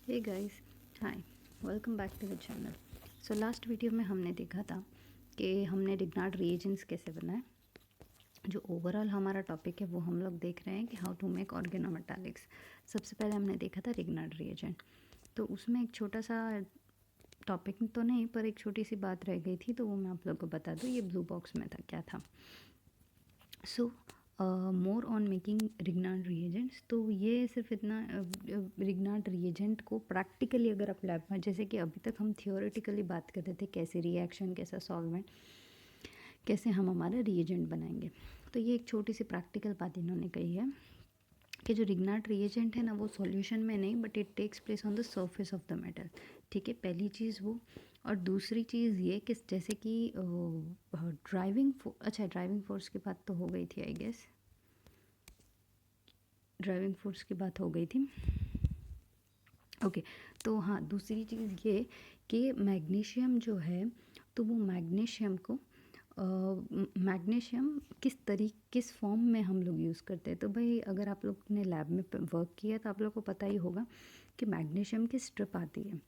Hey guys, hi, welcome back to the channel. So last video में हमने देखा था कि हमने रिग्नार्ड रिएजेंट्स कैसे बनाए। जो ओवरऑल हमारा टॉपिक है वो हम लोग देख रहे हैं कि हाउ टू मेक ऑर्गेनोमेटालिक्स। सबसे पहले हमने देखा था रिग्नार्ड रिएजेंट। तो उसमें एक छोटा सा टॉपिक तो नहीं पर एक छोटी सी बात रह गई थी, तो वो मैं आप लोग को बता दूँ। ये ब्लू बॉक्स में था, क्या था। सो more on making Grignard reagents. तो ये सिर्फ इतना रिग्नार्ड रिएजेंट को प्रैक्टिकली अगर आप लैब में, जैसे कि अभी तक हम थियोरेटिकली बात कर रहे थे कैसे रिएक्शन, कैसा सॉल्वेंट, कैसे हम हमारा रिएजेंट बनाएंगे। तो ये एक छोटी सी प्रैक्टिकल बात इन्होंने कही है कि जो रिग्नार्ड रिएजेंट है ना, वो सॉल्यूशन में नहीं but it takes place on the surface of the metal. ठीक है, पहली चीज़ वो। और दूसरी चीज़ ये कि जैसे कि ड्राइविंग फोर्स की बात तो हो गई थी, आई गेस ड्राइविंग फोर्स की बात हो गई थी। ओके, तो हाँ, दूसरी चीज़ ये कि मैग्नीशियम जो है, तो वो मैग्नीशियम को मैग्नीशियम किस फॉर्म में हम लोग यूज़ करते हैं। तो भाई अगर आप लोग ने लैब में वर्क किया तो आप लोग को पता ही होगा कि मैग्नीशियम की स्ट्रिप आती है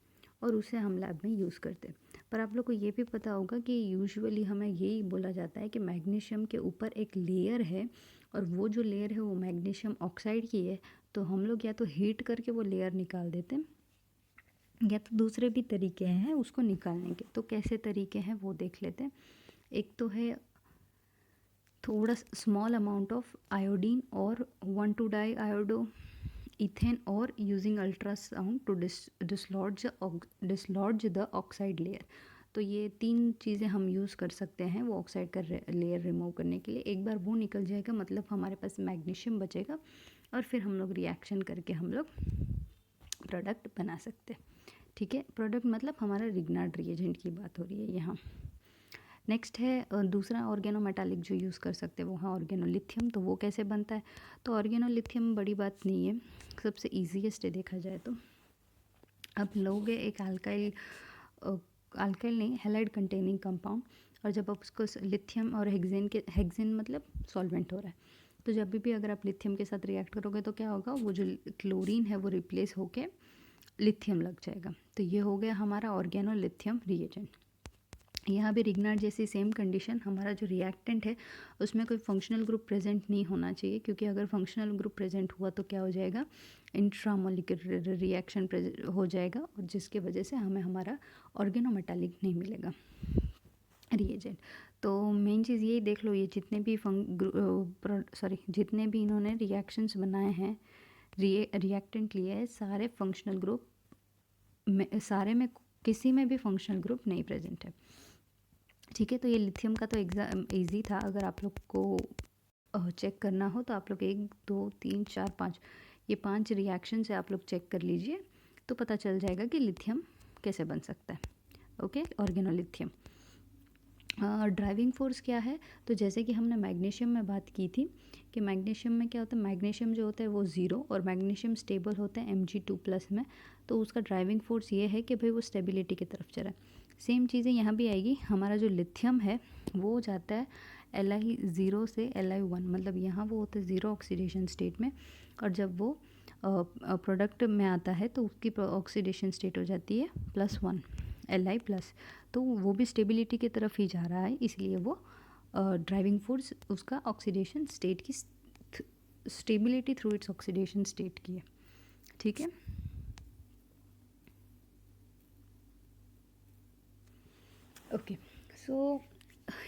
और उसे हम लैब में यूज़ करते हैं। पर आप लोग को ये भी पता होगा कि यूजुअली हमें यही बोला जाता है कि मैग्नीशियम के ऊपर एक लेयर है और वो जो लेयर है वो मैग्नीशियम ऑक्साइड की है। तो हम लोग या तो हीट करके वो लेयर निकाल देते हैं या तो दूसरे भी तरीके हैं उसको निकालने के। तो कैसे तरीके हैं वो देख लेते हैं। एक तो है थोड़ा स्मॉल अमाउंट ऑफ आयोडीन और 1,2 डाई आयोडो इथेन और using ultrasound to dislodge the oxide layer. तो ये तीन चीज़ें हम यूज़ कर सकते हैं वो ऑक्साइड का लेयर रिमूव करने के लिए। एक बार वो निकल जाएगा मतलब हमारे पास मैग्नीशियम बचेगा और फिर हम लोग रिएक्शन करके हम लोग प्रोडक्ट बना सकते हैं। ठीक है, प्रोडक्ट मतलब हमारा रिग्नार्ड रिएजेंट की बात हो रही है यहाँ। नेक्स्ट है दूसरा ऑर्गेनोमेटालिक जो यूज़ कर सकते हैं वो है ऑर्गेनोलिथियम। तो वो कैसे बनता है? तो ऑर्गेनोलिथियम बड़ी बात नहीं है, सबसे ईजीएस्ट है देखा जाए तो। अब लोगे एक अल्काइल नहीं, हैलाइड कंटेनिंग कंपाउंड, और जब आप उसको लिथियम और हेक्सेन मतलब सॉल्वेंट हो रहा है, तो जब भी अगर आप लिथियम के साथ रिएक्ट करोगे तो क्या होगा, वो जो क्लोरीन है वो रिप्लेस होके लिथियम लग जाएगा। तो ये हो गया हमारा ऑर्गेनोलिथियम रिएजेंट। यहाँ भी रिग्नार्ड जैसी सेम कंडीशन, हमारा जो रिएक्टेंट है उसमें कोई फंक्शनल ग्रुप प्रेजेंट नहीं होना चाहिए, क्योंकि अगर फंक्शनल ग्रुप प्रेजेंट हुआ तो क्या हो जाएगा, इंट्रामोलिकुलर रिएक्शन हो जाएगा और जिसकी वजह से हमें हमारा ऑर्गेनोमेटालिक नहीं मिलेगा रिएजेंट। तो मेन चीज़ यही देख लो, ये जितने भी इन्होंने रिएक्शंस बनाए हैं, रिएक्टेंट लिए हैं, सारे फंक्शनल ग्रुप में, सारे में किसी में भी फंक्शनल ग्रुप नहीं प्रेजेंट है। ठीक है, तो ये लिथियम का तो एग्ज़ाम ईजी था। अगर आप लोग को चेक करना हो तो आप लोग 1 2 3 4 5 ये 5 रिएक्शन से आप लोग चेक कर लीजिए तो पता चल जाएगा कि लिथियम कैसे बन सकता है। Okay, organolithium. ड्राइविंग फोर्स क्या है? तो जैसे कि हमने मैग्नीशियम में बात की थी कि मैग्नीशियम में क्या होता है, मैग्नीशियम जो होता है वो ज़ीरो और मैग्नीशियम स्टेबल होता है Mg2+ में। तो उसका ड्राइविंग फोर्स ये है कि भाई वो स्टेबिलिटी की तरफ चला है। सेम चीज़ें यहाँ भी आएगी। हमारा जो लिथियम है वो जाता है Li0 से Li1, मतलब यहाँ वो होता है ज़ीरो ऑक्सीडेशन स्टेट में, और जब वो प्रोडक्ट में आता है तो उसकी ऑक्सीडेशन स्टेट हो जाती है +1 Li+। तो वो भी स्टेबिलिटी की तरफ ही जा रहा है, इसलिए वो ड्राइविंग फोर्स उसका ऑक्सीडेशन स्टेट की stability through its oxidation state की है। ठीक है, ओके। सो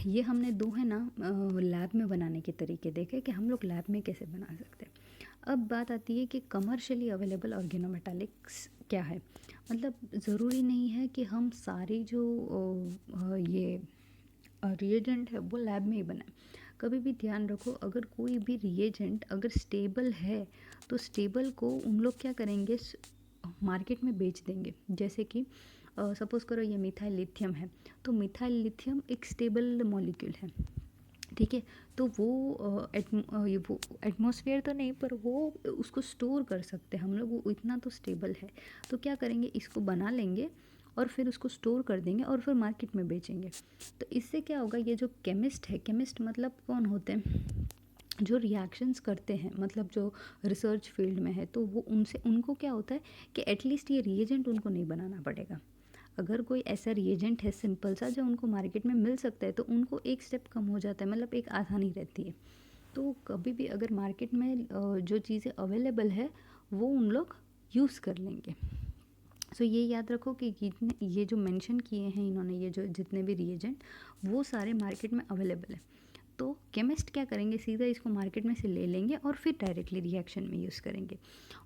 ये हमने दो है ना लैब में बनाने के तरीके देखे कि हम लोग लैब में कैसे बना सकते हैं। अब बात आती है कि कमर्शियली अवेलेबल ऑर्गेनोमेटालिक्स क्या है। मतलब ज़रूरी नहीं है कि हम सारी जो ये रिएजेंट है वो लैब में ही बनाए। कभी भी ध्यान रखो, अगर कोई भी रिएजेंट अगर स्टेबल है तो स्टेबल को उन लोग क्या करेंगे, मार्केट में बेच देंगे। जैसे कि सपोज़ करो ये मिथाइल लिथियम है, तो मिथाइल लिथियम एक स्टेबल मॉलिक्यूल है। ठीक है, तो वो एटमॉस्फेयर तो नहीं पर वो उसको स्टोर कर सकते हैं हम लोग, वो इतना तो स्टेबल है। तो क्या करेंगे, इसको बना लेंगे और फिर उसको स्टोर कर देंगे और फिर मार्केट में बेचेंगे। तो इससे क्या होगा, ये जो केमिस्ट है, केमिस्ट मतलब कौन होते हैं, जो रिएक्शंस करते हैं, मतलब जो रिसर्च फील्ड में है, तो वो उनको क्या होता है कि एटलीस्ट ये रिएजेंट उनको नहीं बनाना पड़ेगा। अगर कोई ऐसा रिएजेंट है सिंपल सा जो उनको मार्केट में मिल सकता है, तो उनको एक स्टेप कम हो जाता है, मतलब एक आसानी रहती है। तो कभी भी अगर मार्केट में जो चीज़ें अवेलेबल है वो उन लोग यूज़ कर लेंगे। सो ये याद रखो कि ये जो मेंशन किए हैं इन्होंने, ये जो जितने भी रिएजेंट, वो सारे मार्केट में अवेलेबल है। तो केमिस्ट क्या करेंगे, सीधा इसको मार्केट में से ले लेंगे और फिर डायरेक्टली रिएक्शन में यूज़ करेंगे।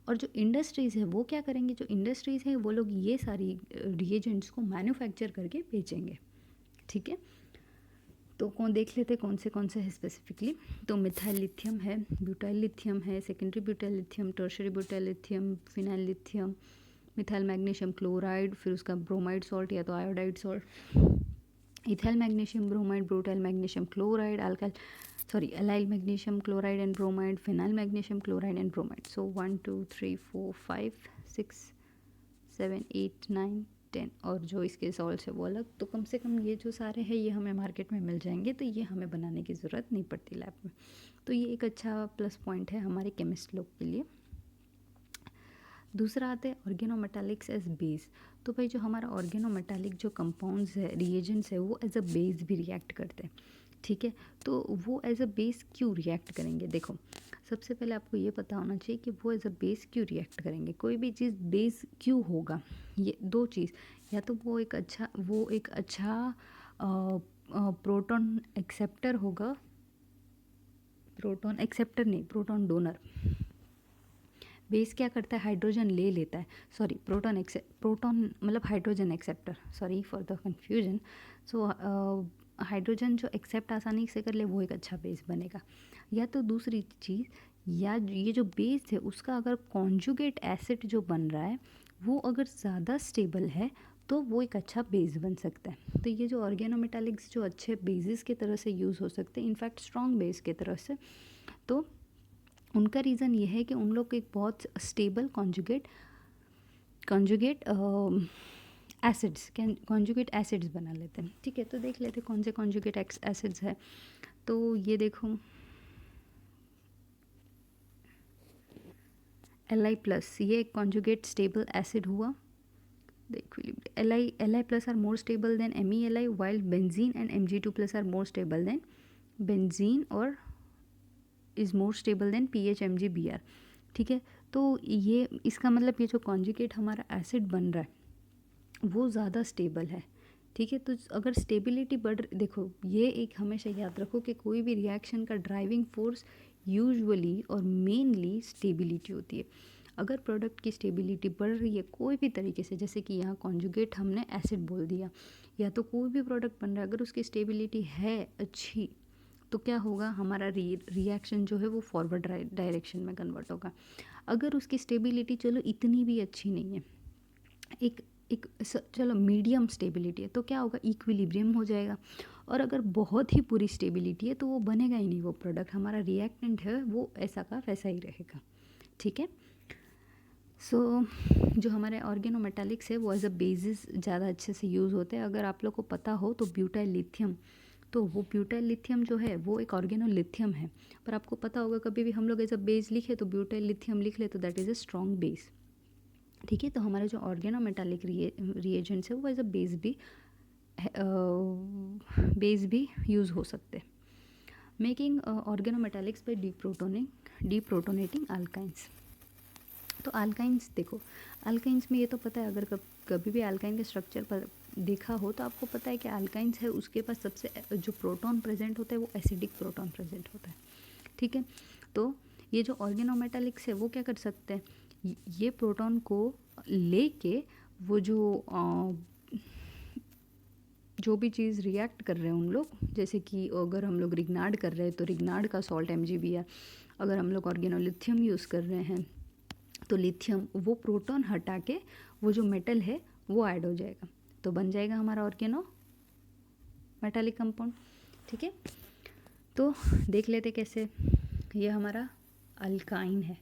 और जो इंडस्ट्रीज़ है वो क्या करेंगे, जो इंडस्ट्रीज़ है वो लोग ये सारी रिएजेंट्स को मैन्युफैक्चर करके बेचेंगे। ठीक है, तो कौन देख लेते कौन से है स्पेसिफिकली। तो मिथाइल लिथियम है, ब्यूटाइल लिथियम है, secondary butyl lithium, tertiary butyl lithium, phenyl lithium, methyl magnesium chloride, फिर उसका ब्रोमाइड सॉल्ट या तो iodide salt, ethyl magnesium bromide, butyl magnesium chloride, allyl magnesium chloride and bromide, phenyl magnesium chloride and bromide. सो 1 2 3 4 5 6 7 8 9 10, और जो इसके salts है वो अलग। तो कम से कम ये जो सारे हैं ये हमें मार्केट में मिल जाएंगे, तो ये हमें बनाने की ज़रूरत नहीं पड़ती लैब में। तो ये एक अच्छा प्लस पॉइंट है हमारे केमिस्ट लोग के लिए। दूसरा आता है ऑर्गेनोमेटालिक्स एज बेस। तो भाई जो हमारा ऑर्गेनोमेटालिक जो कंपाउंड्स है, रिएजेंट्स है, वो एज अ बेस भी रिएक्ट करते हैं। ठीक है, तो वो एज अ बेस क्यों रिएक्ट करेंगे, देखो सबसे पहले आपको ये पता होना चाहिए कि वो एज अ बेस क्यों रिएक्ट करेंगे। कोई भी चीज़ बेस क्यों होगा, ये दो चीज़, या तो वो एक अच्छा प्रोटॉन एक्सेप्टर होगा, प्रोटॉन एक्सेप्टर नहीं, प्रोटॉन डोनर। बेस क्या करता है, हाइड्रोजन ले लेता है, सॉरी प्रोटॉन मतलब hydrogen acceptor, sorry for the confusion. So hydrogen जो एक्सेप्ट आसानी से कर ले वो एक अच्छा बेस बनेगा। या तो दूसरी चीज़, या ये जो बेस है उसका अगर कॉन्जुगेट एसिड जो बन रहा है वो अगर ज़्यादा स्टेबल है तो वो एक अच्छा बेस बन सकता है। तो ये जो ऑर्गेनोमेटालिक्स जो अच्छे बेसिस की तरह से यूज़ हो सकते हैं, इनफैक्ट स्ट्रॉन्ग बेस की तरह से, तो उनका रीज़न ये है कि उन लोग एक बहुत स्टेबल कॉन्जुगेट एसिड्स बना लेते हैं। ठीक है, तो देख लेते हैं कौन से कॉन्जुगेट एसिड्स है। तो ये देखो Li+, ये एक कॉन्जुगेट स्टेबल एसिड हुआ। The equilibrium Li+ are more stable than MELI, while benzene and Mg2+ are more stable than benzene और is more stable than PHMgBr। ठीक है, तो ये इसका मतलब ये जो कॉन्जुगेट हमारा एसिड बन रहा है वो ज़्यादा स्टेबल है। ठीक है, तो अगर स्टेबिलिटी देखो ये एक हमेशा याद रखो कि कोई भी रिएक्शन का ड्राइविंग फोर्स यूजुअली और मेनली स्टेबिलिटी होती है। अगर प्रोडक्ट की स्टेबिलिटी बढ़ रही है कोई भी तरीके से, जैसे कि यहाँ कॉन्जुगेट हमने एसिड बोल दिया, या तो कोई भी प्रोडक्ट बन रहा है अगर उसकी स्टेबिलिटी है अच्छी, तो क्या होगा, हमारा रिएक्शन जो है वो फॉरवर्ड डायरेक्शन में कन्वर्ट होगा। अगर उसकी स्टेबिलिटी चलो इतनी भी अच्छी नहीं है, एक एक चलो मीडियम स्टेबिलिटी है, तो क्या होगा, इक्विलिब्रियम हो जाएगा। और अगर बहुत ही पूरी स्टेबिलिटी है तो वो बनेगा ही नहीं, वो प्रोडक्ट हमारा रिएक्टेंट है वो ऐसा का वैसा ही रहेगा। ठीक है, सो जो हमारे ऑर्गेनोमेटालिक्स है वो एज अ बेसिस ज़्यादा अच्छे से यूज़ होते हैं। अगर आप लोग को पता हो तो ब्यूटाइल लिथियम, तो वो ब्यूटाइल लिथियम जो है वो एक ऑर्गेनोलिथियम है, पर आपको पता होगा कभी भी हम लोग एज अ बेस लिखे तो ब्यूटाइल लिथियम लिख ले तो that is a strong base. ठीक है, तो हमारे जो ऑर्गेनोमेटालिक रिएजेंट्स है वो एज अ बेस भी यूज़ हो सकते हैं। Making organometallics by deprotonating alkynes. तो अल्काइंस देखो, अल्काइंस में ये तो पता है, अगर कभी भी अल्काइन के स्ट्रक्चर पर देखा हो तो आपको पता है कि अल्काइंस है उसके पास सबसे जो प्रोटॉन प्रेजेंट होता है वो एसिडिक प्रोटॉन प्रेजेंट होता है। ठीक है, तो ये जो ऑर्गेनोमेटालिक्स है वो क्या कर सकते हैं, ये प्रोटॉन को लेके वो जो भी चीज़ रिएक्ट कर रहे हैं उन लोग, जैसे कि अगर हम लोग रिग्नार्ड कर रहे हैं तो रिग्नार्ड का सॉल्ट MgBr, अगर हम लोग ऑर्गेनोलिथियम यूज़ कर रहे हैं तो लिथियम, वो प्रोटॉन हटा के वो जो मेटल है वो ऐड हो जाएगा, तो बन जाएगा हमारा ऑर्गेनो मेटालिक कंपाउंड। ठीक है, तो देख लेते कैसे। ये हमारा अल्काइन है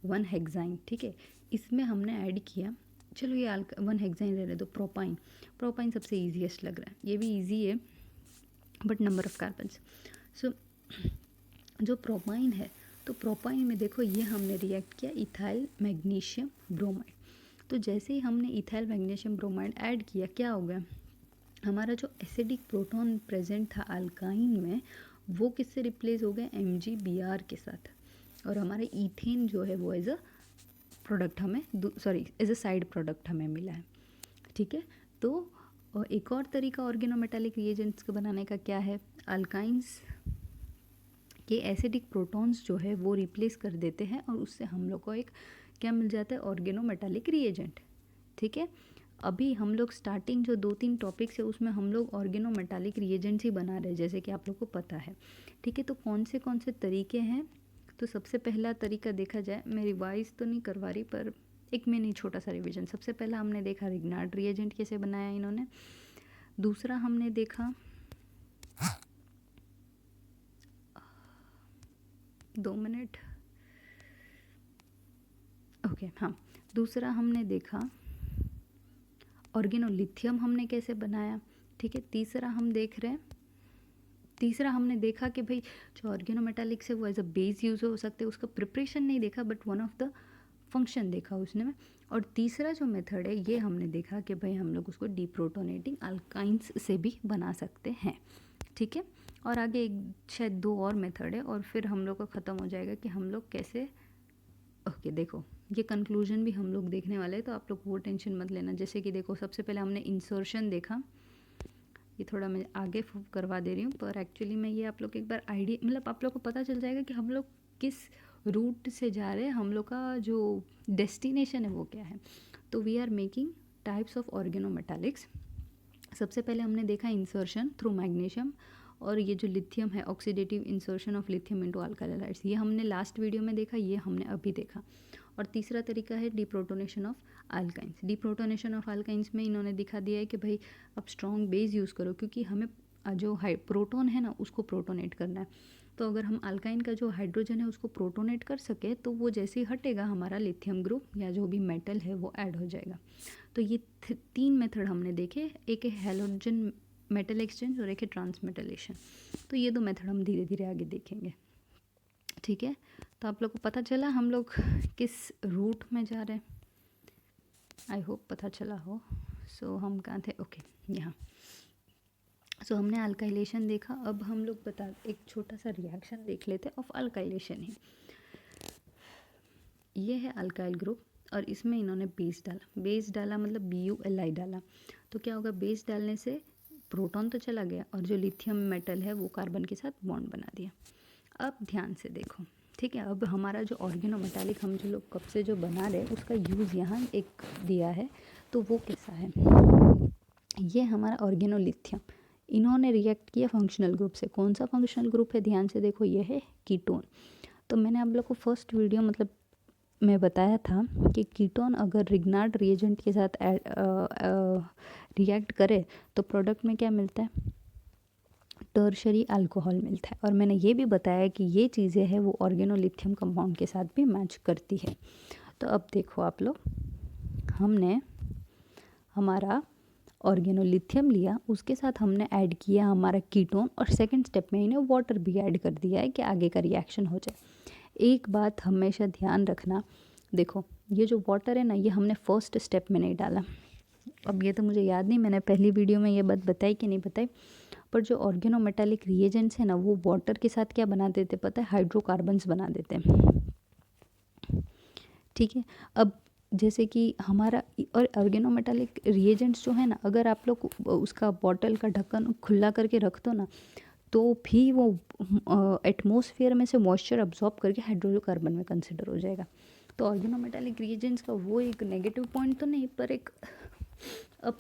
1 हेक्साइन। ठीक है, इसमें हमने ऐड किया, चलो ये 1 हेक्साइन रहने दो, प्रोपाइन सबसे ईजीएस्ट लग रहा है, ये भी ईजी है बट नंबर ऑफ कार्बन्स। सो जो प्रोपाइन है, तो प्रोपाइन में देखो ये हमने रिएक्ट किया इथाइल मैग्नीशियम ब्रोमाइड। तो जैसे ही हमने इथाइल मैग्नीशियम ब्रोमाइड ऐड किया, क्या हो गया, हमारा जो एसिडिक प्रोटॉन प्रेजेंट था अल्काइन में, वो किससे रिप्लेस हो गया, MgBr के साथ। और हमारा ईथेन जो है वो एज अ प्रोडक्ट हमें, sorry as a side product हमें मिला है। ठीक है, तो एक और तरीका ऑर्गेनोमेटालिक रिएजेंट्स को बनाने का क्या है, अल्काइंस के एसिडिक प्रोटॉन्स जो है वो रिप्लेस कर देते हैं और उससे हम लोग को एक क्या मिल जाता है, ऑर्गेनोमेटालिक रिएजेंट। ठीक है, अभी हम लोग स्टार्टिंग जो 2-3 टॉपिक्स है उसमें हम लोग ऑर्गेनोमेटालिक रिएजेंट्स ही बना रहे हैं, जैसे कि आप लोग को पता है। ठीक है, तो कौन से तरीके हैं, तो सबसे पहला तरीका देखा जाए, मैं रिवाइज तो नहीं करवा रही पर एक में नहीं, छोटा सा रिवीजन। सबसे पहला हमने देखा रिग्नार्ड रिएजेंट कैसे बनाया इन्होंने। दूसरा हमने देखा 2 मिनट, ओके हाँ, दूसरा हमने देखा ऑर्गेनोलिथियम हमने कैसे बनाया। ठीक है, तीसरा हमने देखा कि भाई जो ऑर्गेनोमेटालिक्स है वो एज अ बेस यूज़ हो सकते हैं, उसका प्रिपरेशन नहीं देखा but one of the function देखा उसने में। और तीसरा जो मेथड है ये हमने देखा कि भाई हम लोग उसको डीप्रोटोनेटिंग अल्काइंस से भी बना सकते हैं। ठीक है, और आगे एक शायद 2 और मेथड है और फिर हम लोग का ख़त्म हो जाएगा कि हम लोग कैसे, ओके देखो ये कंक्लूजन भी हम लोग देखने वाले हैं, तो आप लोग वो टेंशन मत लेना। जैसे कि देखो सबसे पहले हमने इंसर्शन देखा, ये थोड़ा मैं आगे करवा दे रही हूँ पर एक्चुअली मैं ये आप लोग को एक बार आइडिया, मतलब आप लोग को पता चल जाएगा कि हम लोग किस रूट से जा रहे हैं, हम लोग का जो डेस्टिनेशन है वो क्या है। तो we are making types of organometallics. सबसे पहले हमने देखा इंसर्शन थ्रू मैग्नीशियम, और ये जो लिथियम है oxidative insertion of lithium into alkyl halides, ये हमने लास्ट वीडियो में देखा, ये हमने अभी देखा। और तीसरा तरीका है डिप्रोटोनेशन ऑफ अल्काइंस। डिप्रोटोनेशन ऑफ अल्काइंस में इन्होंने दिखा दिया है कि भाई आप स्ट्रॉन्ग बेस यूज़ करो, क्योंकि हमें जो प्रोटॉन है ना उसको प्रोटोनेट करना है। तो अगर हम अल्काइन का जो हाइड्रोजन है उसको प्रोटोनेट कर सके तो वो जैसे ही हटेगा हमारा लिथियम ग्रुप या जो भी मेटल है वो ऐड हो जाएगा। तो ये 3 मेथड हमने देखे, एक है हैलोजन मेटल एक्सचेंज और एक है ट्रांसमेटलेशन। तो ये 2 मेथड हम धीरे धीरे आगे देखेंगे। ठीक है, तो आप लोग को पता चला हम लोग किस रूट में जा रहे हैं, आई होप पता चला हो। सो हम कहाँ थे, ओके यहाँ। सो हमने अल्काइलेशन देखा, अब हम लोग एक छोटा सा रिएक्शन देख लेते ऑफ अल्काइलेशन ही। ये है अल्काइल ग्रुप और इसमें इन्होंने बेस डाला मतलब BuLi डाला। तो क्या होगा, बेस डालने से प्रोटॉन तो चला गया और जो लिथियम मेटल है वो कार्बन के साथ बॉन्ड बना दिया। अब ध्यान से देखो, ठीक है, अब हमारा जो ऑर्गेनोमेटालिक हम जो लोग कब से जो बना रहे उसका यूज़ यहाँ एक दिया है, तो वो कैसा है, ये हमारा ऑर्गेनोलिथियम इन्होंने रिएक्ट किया फंक्शनल ग्रुप से। कौन सा फंक्शनल ग्रुप है, ध्यान से देखो, ये है कीटोन। तो मैंने आप लोग को फर्स्ट वीडियो मतलब मैं बताया था कि कीटोन अगर रिग्नार्ड रिएजेंट के साथ रिएक्ट करे तो प्रोडक्ट में क्या मिलता है, टर्शरी अल्कोहल मिलता है। और मैंने ये भी बताया कि ये चीज़ें हैं वो ऑर्गेनोलिथियम कंपाउंड के साथ भी मैच करती है। तो अब देखो आप लोग, हमने हमारा ऑर्गेनोलिथियम लिया, उसके साथ हमने ऐड किया हमारा कीटोन और सेकंड स्टेप में इन्हें वाटर भी ऐड कर दिया है कि आगे का रिएक्शन हो जाए। एक बात हमेशा ध्यान रखना, देखो ये जो वाटर है ना ये हमने फर्स्ट स्टेप में नहीं डाला। अब ये तो मुझे याद नहीं मैंने पहली वीडियो में ये बात बताई कि नहीं बताई, पर जो ऑर्गेनोमेटालिक रिएजेंट्स है ना वो वाटर के साथ क्या बना देते पता है, हाइड्रोकार्बन्स बना देते हैं। ठीक है, अब जैसे कि हमारा और ऑर्गेनोमेटालिक रिएजेंट्स जो है ना, अगर आप लोग उसका बॉटल का ढक्कन खुला करके रख दो ना तो भी वो एटमॉस्फेयर में से मॉइस्चर अब्जॉर्ब करके हाइड्रोकार्बन में कंसिडर हो जाएगा। तो ऑर्गेनोमेटालिक रिएजेंट्स का वो एक नेगेटिव पॉइंट तो नहीं पर एक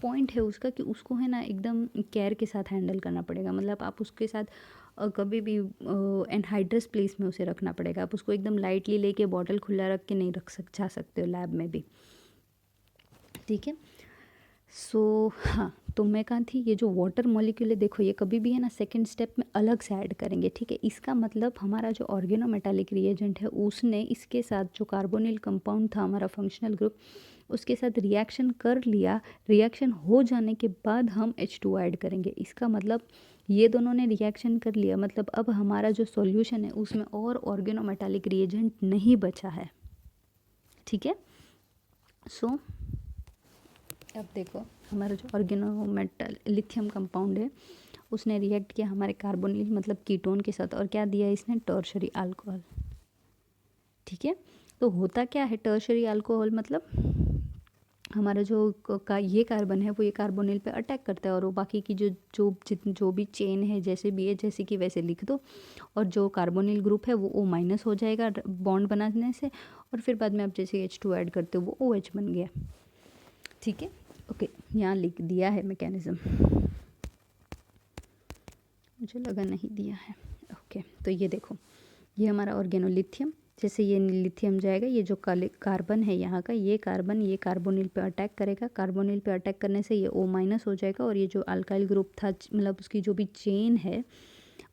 पॉइंट है उसका कि उसको है ना एकदम केयर के साथ हैंडल करना पड़ेगा। मतलब आप उसके साथ कभी भी एनहाइड्रस प्लेस में उसे रखना पड़ेगा। आप उसको एकदम लाइटली लेके बॉटल खुला रख के नहीं जा सकते हो लैब में भी। ठीक है, सो हाँ, तो मैं कहाँ थी, ये जो वाटर मॉलिक्यूल है देखो ये कभी भी है ना सेकंड स्टेप में अलग से ऐड करेंगे। ठीक है, इसका मतलब हमारा जो ऑर्गेनोमेटालिक रिएजेंट है उसने इसके साथ जो कार्बोनिल कंपाउंड था हमारा फंक्शनल ग्रुप उसके साथ रिएक्शन कर लिया। रिएक्शन हो जाने के बाद हम H2 ऐड करेंगे। इसका मतलब ये दोनों ने रिएक्शन कर लिया, मतलब अब हमारा जो सॉल्यूशन है उसमें और ऑर्गेनोमेटालिक रिएजेंट नहीं बचा है। ठीक है, सो अब देखो हमारा जो ऑर्गेनोमेटल लिथियम कंपाउंड है उसने रिएक्ट किया हमारे कार्बोनिल मतलब कीटोन के साथ, और क्या दिया इसने, टर्शरी अल्कोहल। ठीक है, तो होता क्या है टर्शरी अल्कोहल, मतलब हमारा ये कार्बन है वो ये कार्बोनिल पे अटैक करता है, और वो बाकी की जो भी चेन है जैसे भी है जैसे कि वैसे लिख दो, और जो कार्बोनिल ग्रुप है वो O- हो जाएगा बॉन्ड बनाने से, और फिर बाद में आप जैसे H2 ऐड करते हो वो OH बन गया। ठीक है, ओके, यहाँ लिख दिया है मैकेनिज़्म, मुझे लगा नहीं दिया है। ओके, तो ये देखो ये हमारा ऑर्गेनोलिथियम, जैसे ये लिथियम जाएगा, ये जो कार्बन है यहाँ का, ये कार्बन ये कार्बोनिल पे अटैक करेगा, कार्बोनिल पे अटैक करने से ये O- हो जाएगा, और ये जो अल्काइल ग्रुप था मतलब उसकी जो भी चेन है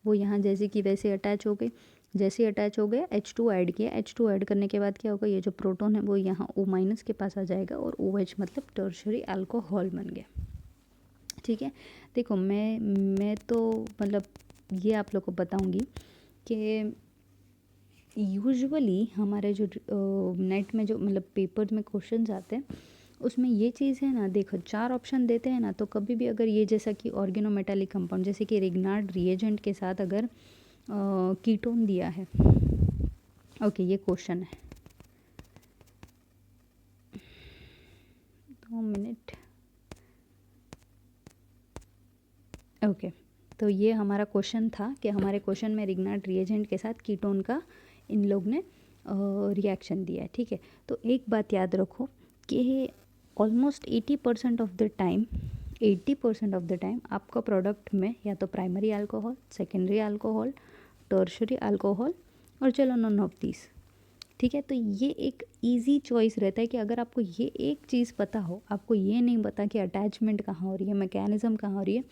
वो यहाँ जैसे कि वैसे अटैच हो गई। जैसे ही अटैच हो गया H2 ऐड किया, H2 ऐड करने के बाद क्या होगा, ये जो प्रोटॉन है वो यहाँ O- के पास आ जाएगा, और OH मतलब टर्शरी अल्कोहल बन गया। ठीक है, देखो मैं तो मतलब ये आप लोग को बताऊंगी कि यूजुअली हमारे जो नेट में जो मतलब पेपर में क्वेश्चंस आते हैं उसमें ये चीज़ है ना, देखो 4 ऑप्शन देते हैं ना, तो कभी भी अगर ये जैसा कि ऑर्गेनोमेटालिक कंपाउंड जैसे कि रिग्नार्ड रिएजेंट के साथ अगर कीटोन दिया है, ओके ये क्वेश्चन है, 2 मिनट, ओके, तो ये हमारा क्वेश्चन था कि हमारे क्वेश्चन में रिग्नार्ड रिएजेंट के साथ कीटोन का इन लोग ने रिएक्शन दिया है। ठीक है, तो एक बात याद रखो कि almost 80% of the time 80% of the time आपका प्रोडक्ट में या तो primary alcohol, secondary alcohol, tertiary alcohol और चलो नॉन ऑफ दिस। ठीक है, तो ये एक इजी चॉइस रहता है कि अगर आपको ये एक चीज़ पता हो, आपको ये नहीं पता कि अटैचमेंट कहाँ हो रही है, मैकेनिज्म कहाँ हो रही है,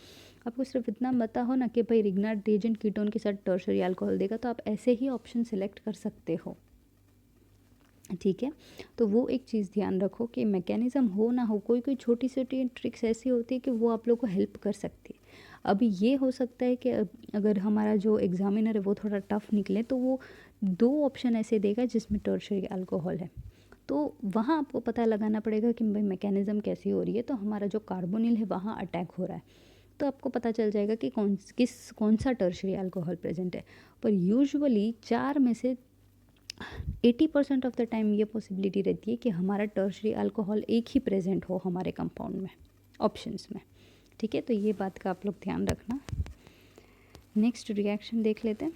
आपको सिर्फ इतना पता हो ना कि भाई रिग्नार्ड रिएजेंट कीटोन के साथ टर्शरी अल्कोहल देगा, तो आप ऐसे ही ऑप्शन सेलेक्ट कर सकते हो। ठीक है, तो वो एक चीज़ ध्यान रखो कि मैकेनिज़्म हो ना हो, कोई कोई छोटी छोटी ट्रिक्स ऐसी होती है कि वो आप लोग को हेल्प कर सकती है। अभी ये हो सकता है कि अगर हमारा जो एग्जामिनर है वो थोड़ा टफ निकले तो वो 2 ऑप्शन ऐसे देगा जिसमें टर्शरी अल्कोहल है, तो वहाँ आपको पता लगाना पड़ेगा कि भाई मैकेनिज़्म कैसी हो रही है, तो हमारा जो कार्बोनिल है वहाँ अटैक हो रहा है, तो आपको पता चल जाएगा कि कौन सा टर्शरी अल्कोहल प्रेजेंट है। पर यूजुअली 4 में से 80% ऑफ द टाइम ये पॉसिबिलिटी रहती है कि हमारा टर्शरी अल्कोहल एक ही प्रेजेंट हो हमारे कंपाउंड में, ऑप्शंस में। ठीक है, तो ये बात का आप लोग ध्यान रखना। नेक्स्ट रिएक्शन देख लेते हैं,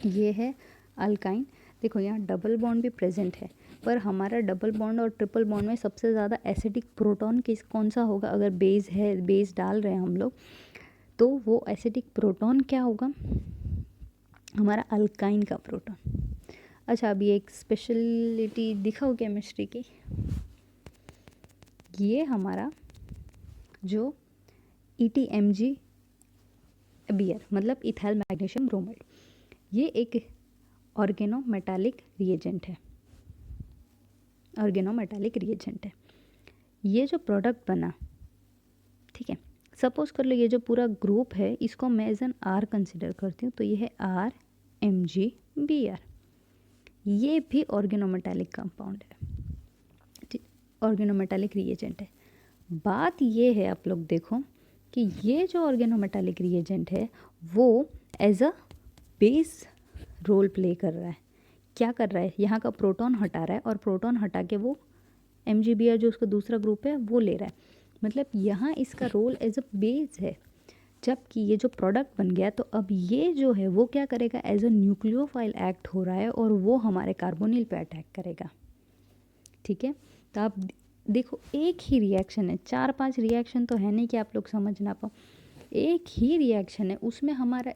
ये है अल्काइन। देखो यहाँ डबल बॉन्ड भी प्रेजेंट है, पर हमारा डबल बॉन्ड और ट्रिपल बॉन्ड में सबसे ज़्यादा एसिडिक प्रोटॉन कौन सा होगा, अगर बेस है, बेस डाल रहे हैं हम लोग, तो वो एसिडिक प्रोटॉन क्या होगा, हमारा अल्काइन का प्रोटॉन। अच्छा, अभी एक स्पेशलिटी दिखाओ केमिस्ट्री की, ये हमारा जो ETMG बियर मतलब इथाइल मैग्नीशियम ब्रोमाइड, ये एक ऑर्गेनोमेटालिक रिएजेंट है, ऑर्गेनोमेटालिक रिएजेंट है। ये जो प्रोडक्ट बना, ठीक है, सपोज कर लो ये जो पूरा ग्रुप है इसको मैं एज एन R कंसिडर करती हूँ, तो ये है RMgBr, ये भी ऑर्गेनोमेटालिक कंपाउंड है, ऑर्गेनोमेटालिक रिएजेंट है। बात ये है आप लोग देखो कि ये जो ऑर्गेनोमेटालिक रिएजेंट है वो as a base role play कर रहा है। क्या कर रहा है, यहाँ का प्रोटॉन हटा रहा है, और प्रोटॉन हटा के वो MgBr जो उसका दूसरा ग्रुप है वो ले रहा है, मतलब यहाँ इसका रोल एज अ बेस है। जबकि ये जो प्रोडक्ट बन गया, तो अब ये जो है वो क्या करेगा, एज अ न्यूक्लियोफाइल एक्ट हो रहा है, और वो हमारे कार्बोनिल पे अटैक करेगा। ठीक है, तो आप देखो एक ही रिएक्शन है, 4-5 रिएक्शन तो है नहीं कि आप लोग समझ ना पाओ, एक ही रिएक्शन है उसमें हमारा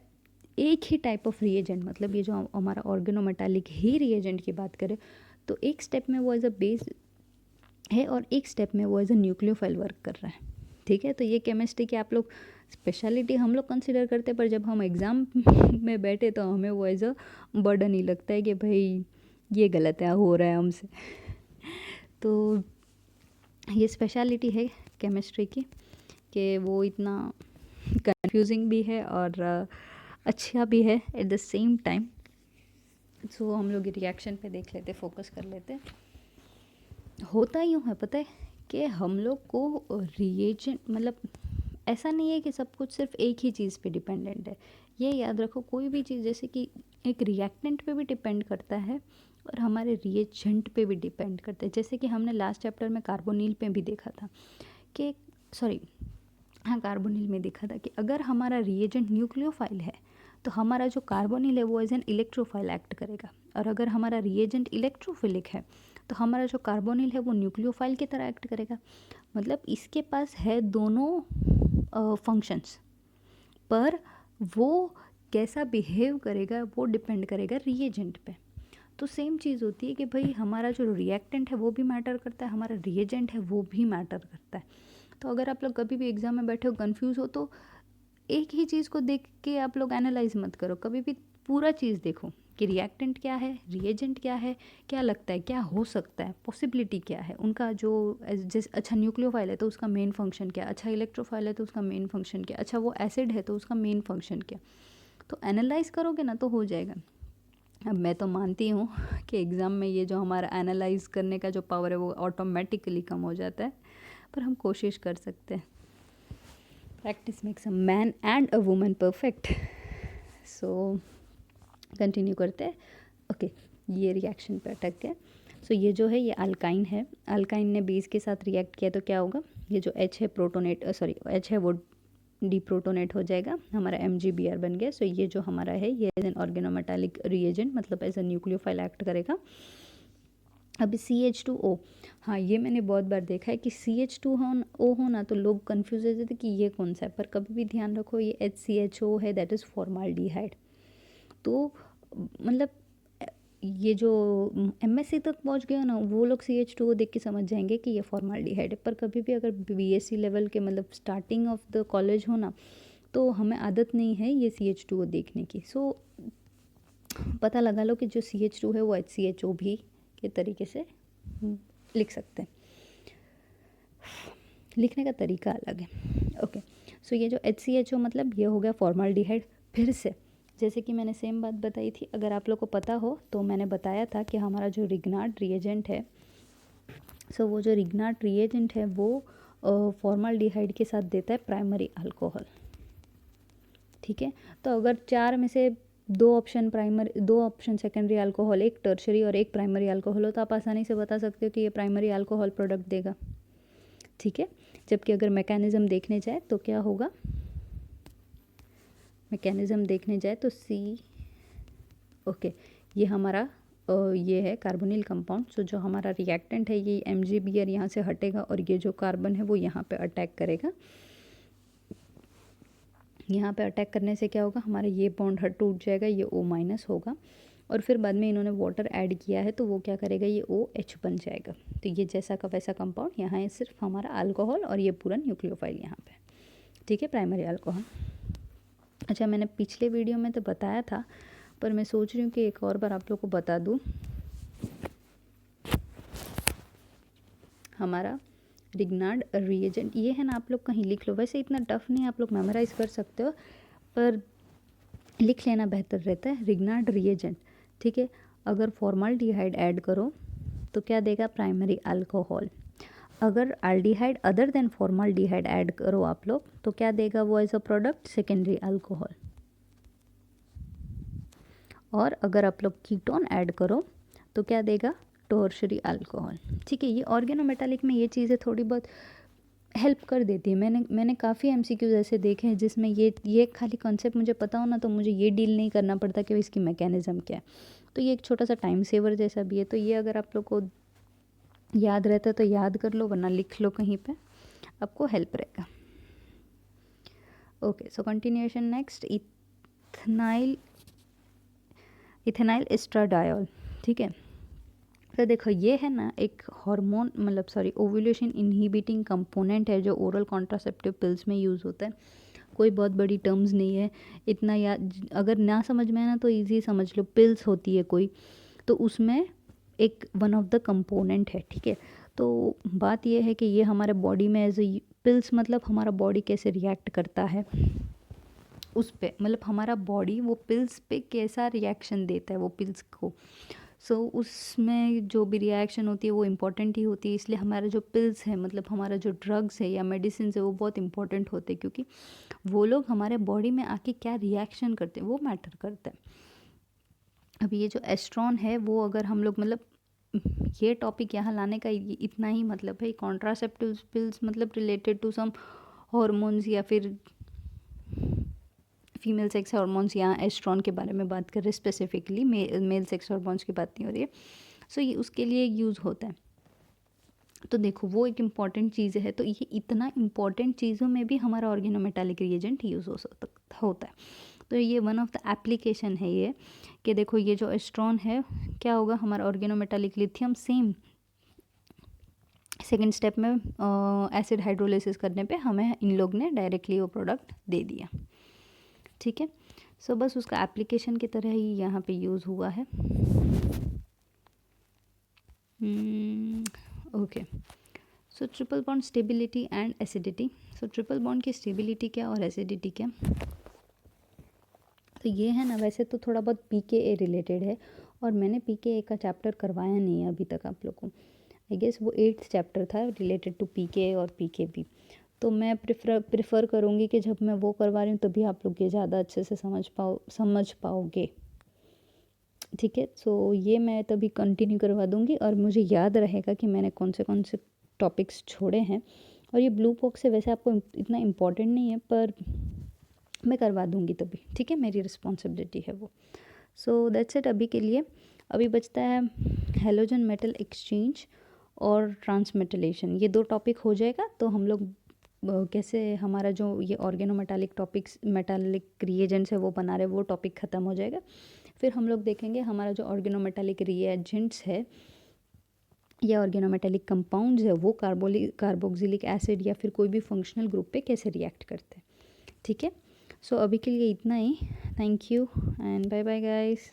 एक ही टाइप ऑफ रिएजेंट, मतलब ये जो हमारा ऑर्गेनोमेटालिक ही रिएजेंट की बात करें तो एक स्टेप में वो एज अ बेस है और एक स्टेप में वो एज अ न्यूक्लियोफाइल वर्क कर रहा है। ठीक है, तो ये केमिस्ट्री की आप लोग स्पेशलिटी हम लोग कंसिडर करते हैं, पर जब हम एग्ज़ाम में बैठे तो हमें वो एज अ बर्डन ही लगता है कि भाई ये गलत है, हो रहा है हमसे। तो ये स्पेशलिटी है केमिस्ट्री की कि वो इतना कंफ्यूजिंग भी है और अच्छा भी है एट द सेम टाइम। सो हम लोग रिएक्शन पे देख लेते, फोकस कर लेते। होता यूँ है पता है कि हम लोग को रिएजेंट मतलब ऐसा नहीं है कि सब कुछ सिर्फ एक ही चीज़ पे डिपेंडेंट है। ये याद रखो, कोई भी चीज़ जैसे कि एक रिएक्टेंट पे भी डिपेंड करता है और हमारे रिएजेंट पे भी डिपेंड करता है। जैसे कि हमने लास्ट चैप्टर में कार्बोनिल पे भी देखा था कि कार्बोनिल में देखा था कि अगर हमारा रिएजेंट न्यूक्लियोफाइल है तो हमारा जो कार्बोनिल है वो एज एन इलेक्ट्रोफाइल एक्ट करेगा, और अगर हमारा रिएजेंट इलेक्ट्रोफिलिक है तो हमारा जो कार्बोनिल है वो न्यूक्लियोफाइल की तरह एक्ट करेगा। मतलब इसके पास है दोनों फंक्शंस, पर वो कैसा बिहेव करेगा वो डिपेंड करेगा रिएजेंट पे। तो सेम चीज़ होती है कि भाई हमारा जो रिएक्टेंट है वो भी मैटर करता है, हमारा रिएजेंट है वो भी मैटर करता है। तो अगर आप लोग कभी भी एग्ज़ाम में बैठे हो कन्फ्यूज़ हो तो एक ही चीज़ को देख के आप लोग एनालाइज मत करो, कभी भी पूरा चीज़ देखो कि रिएक्टेंट क्या है, रिएजेंट क्या है, क्या लगता है, क्या हो सकता है, पॉसिबिलिटी क्या है उनका। जो जैसे अच्छा न्यूक्लियोफाइल है तो उसका मेन फंक्शन क्या, अच्छा इलेक्ट्रोफाइल है तो उसका मेन फंक्शन क्या, अच्छा वो एसिड है तो उसका मेन फंक्शन क्या। तो एनालाइज करोगे ना तो हो जाएगा। अब मैं तो मानती हूँ कि एग्ज़ाम में ये जो हमारा एनालाइज करने का जो पावर है वो ऑटोमेटिकली कम हो जाता है, पर हम कोशिश कर सकते हैं। Practice makes a man and a woman perfect. So continue करते हैं। ओके, ये रिएक्शन पे अटक गए। सो ये जो है ये अल्काइन है, अल्काइन ने बेस के साथ रिएक्ट किया तो क्या होगा, ये जो H है प्रोटोनेट H है वो डीप्रोटोनेट हो जाएगा, हमारा MgBr बन गया। सो ये जो हमारा है ये एज एन ऑर्गेनोमेटालिक रिएजेंट मतलब एज ए न्यूक्लियोफाइल एक्ट करेगा। अभी CH2O, हाँ ये मैंने बहुत बार देखा है कि CH2O होना तो लोग कन्फ्यूज हो जाते कि ये कौन सा है, पर कभी भी ध्यान रखो ये HCHO है, दैट इज़ फॉर्माल्डिहाइड। तो मतलब ये जो MSc तक पहुंच गया ना वो लोग CH2O देख के समझ जाएंगे कि ये फॉर्माल्डिहाइड है, पर कभी भी अगर BSc लेवल के मतलब स्टार्टिंग ऑफ द कॉलेज हो ना तो हमें आदत नहीं है ये CH2O देखने की। सो पता लगा लो कि जो CH2 है वो HCHO भी के तरीके से लिख सकते हैं, लिखने का तरीका अलग है। ओके, सो ये जो HCHO मतलब ये हो गया फॉर्माल्डिहाइड। फिर से जैसे कि मैंने सेम बात बताई थी, अगर आप लोग को पता हो तो मैंने बताया था कि हमारा जो रिग्नार्ड रिएजेंट है, सो वो जो रिग्नार्ड रिएजेंट है वो फॉर्माल्डिहाइड के साथ देता है प्राइमरी अल्कोहल। ठीक है, तो अगर 4 में से 2 ऑप्शन सेकेंडरी अल्कोहल, एक टर्शरी और एक प्राइमरी अल्कोहल हो तो आप आसानी से बता सकते हो कि ये प्राइमरी अल्कोहल प्रोडक्ट देगा। ठीक है, जबकि अगर मैकेनिज़्म देखने जाए तो क्या होगा, मैकेनिज़्म देखने जाए तो ओके ये हमारा ये है कार्बोनिल कंपाउंड। सो जो हमारा रिएक्टेंट है ये MgBr यहाँ से हटेगा और ये जो कार्बन है वो यहाँ पे अटैक करेगा। यहाँ पे अटैक करने से क्या होगा, हमारा ये बॉन्ड टूट जाएगा, ये O- होगा, और फिर बाद में इन्होंने वाटर ऐड किया है तो वो क्या करेगा, ये OH बन जाएगा। तो ये जैसा का वैसा कंपाउंड यहाँ है, सिर्फ हमारा अल्कोहल और ये पूरा न्यूक्लियोफाइल यहाँ पे। ठीक है, प्राइमरी अल्कोहल। अच्छा, मैंने पिछले वीडियो में तो बताया था पर मैं सोच रही हूँ कि एक और बार आप लोग को बता दूँ। हमारा रिग्नार्ड रिएजेंट ये है ना, आप लोग कहीं लिख लो, वैसे इतना टफ नहीं, आप लोग मेमोराइज कर सकते हो पर लिख लेना बेहतर रहता है। रिग्नार्ड रिएजेंट, ठीक है, अगर फॉर्माल्डिहाइड ऐड करो तो क्या देगा, प्राइमरी अल्कोहल। अगर aldehyde other than formaldehyde add करो आप लोग तो क्या देगा वो as a product, secondary alcohol. और अगर आप लोग कीटोन ऐड करो तो क्या देगा, टर्शरी अल्कोहल। ठीक है, ये ऑर्गेनोमेटालिक में ये चीज़ें थोड़ी बहुत हेल्प कर देती है। मैंने काफ़ी MCQs ऐसे देखे हैं जिसमें ये खाली कॉन्सेप्ट मुझे पता हो ना तो मुझे ये डील नहीं करना पड़ता कि इसकी मैकेनिज़्म क्या है। तो ये एक छोटा सा टाइम सेवर जैसा भी है। तो ये अगर आप लोग को याद रहता है तो याद कर लो, वरना लिख लो कहीं पे, आपको हेल्प रहेगा। ओके, सो कंटिन्यूएशन नेक्स्ट, इथेनाइल एस्ट्राडायोल। ठीक है, तो देखो ये है ना एक हार्मोन मतलब ओव्यूलेशन इनहिबिटिंग कंपोनेंट है जो ओरल कॉन्ट्रासेप्टिव पिल्स में यूज़ होता है। कोई बहुत बड़ी टर्म्स नहीं है, इतना याद, अगर ना समझ में आए ना तो इजी समझ लो, पिल्स होती है कोई तो उसमें एक वन ऑफ द कंपोनेंट है। ठीक है, तो बात यह है कि ये हमारे बॉडी में एज ए पिल्स मतलब हमारा बॉडी कैसे रिएक्ट करता है उस पे मतलब हमारा बॉडी वो पिल्स पे कैसा रिएक्शन देता है वो पिल्स को। सो उसमें जो भी रिएक्शन होती है वो इम्पॉर्टेंट ही होती है, इसलिए हमारा जो पिल्स है मतलब हमारा जो ड्रग्स है या मेडिसिन है वो बहुत इंपॉर्टेंट होते हैं, क्योंकि वो लोग हमारे बॉडी में आके क्या रिएक्शन करते हैं वो मैटर करता है। अब ये जो एस्ट्रॉन है वो अगर हम लोग मतलब ये टॉपिक यहाँ लाने का इतना ही मतलब है, कॉन्ट्रासेप्टिव पिल्स मतलब रिलेटेड टू सम हॉर्मोन्स या फिर फीमेल सेक्स हार्मोन्स, यहाँ एस्ट्रॉन के बारे में बात कर रहे हैं स्पेसिफिकली, मेल सेक्स हार्मोन्स की बात नहीं हो रही है। सो ये उसके लिए यूज़ होता है। तो देखो वो एक इम्पॉर्टेंट चीज़ है, तो ये इतना इम्पॉर्टेंट चीज़ों में भी हमारा ऑर्गेनोमेटालिक रिएजेंट यूज़ हो सकता होता है। तो ये वन ऑफ द एप्लीकेशन है ये, कि देखो ये जो एस्ट्रॉन है क्या होगा, हमारा organometallic lithium same second step में एसिड हाइड्रोलिसिस करने पे हमें इन लोग ने डायरेक्टली वो प्रोडक्ट दे दिया। ठीक है, सो बस उसका एप्लीकेशन की तरह ही यहाँ पे यूज़ हुआ है। Okay, so triple bond stability and acidity. So triple bond की स्टेबिलिटी क्या और एसिडिटी क्या, तो ये है ना, वैसे तो थोड़ा बहुत पीकेए रिलेटेड है और मैंने पीकेए का चैप्टर करवाया नहीं है अभी तक आप लोग को। आई गेस वो 8th चैप्टर था रिलेटेड टू पीकेए और पीकेबी। तो मैं प्रेफर करूँगी कि जब मैं वो करवा रही हूँ तभी आप लोग ये ज़्यादा अच्छे से समझ पाओगे। ठीक है, सो ये मैं तभी कंटिन्यू करवा दूँगी और मुझे याद रहेगा कि मैंने कौन से टॉपिक्स छोड़े हैं। और ये ब्लू बॉक्स से वैसे आपको इतना इम्पोर्टेंट नहीं है, पर मैं करवा दूँगी तभी। ठीक है, मेरी रिस्पॉन्सिबिलिटी है वो। सो दैट्स इट अभी के लिए। अभी बचता है हेलोजन मेटल एक्सचेंज और ट्रांसमेटलेशन, ये 2 टॉपिक हो जाएगा तो हम लोग कैसे हमारा जो ये ऑर्गेनोमेटालिक टॉपिक्स मेटालिक रिएजेंट्स है वो बना रहे, वो टॉपिक ख़त्म हो जाएगा। फिर हम लोग देखेंगे हमारा जो ऑर्गेनोमेटालिक रिएजेंट्स है या ऑर्गेनोमेटालिक कंपाउंड्स है वो कार्बोक्सिलिक एसिड या फिर कोई भी फंक्शनल ग्रुप पे कैसे रिएक्ट करते हैं। ठीक है, सो अभी के लिए इतना ही। Thank you and bye bye guys.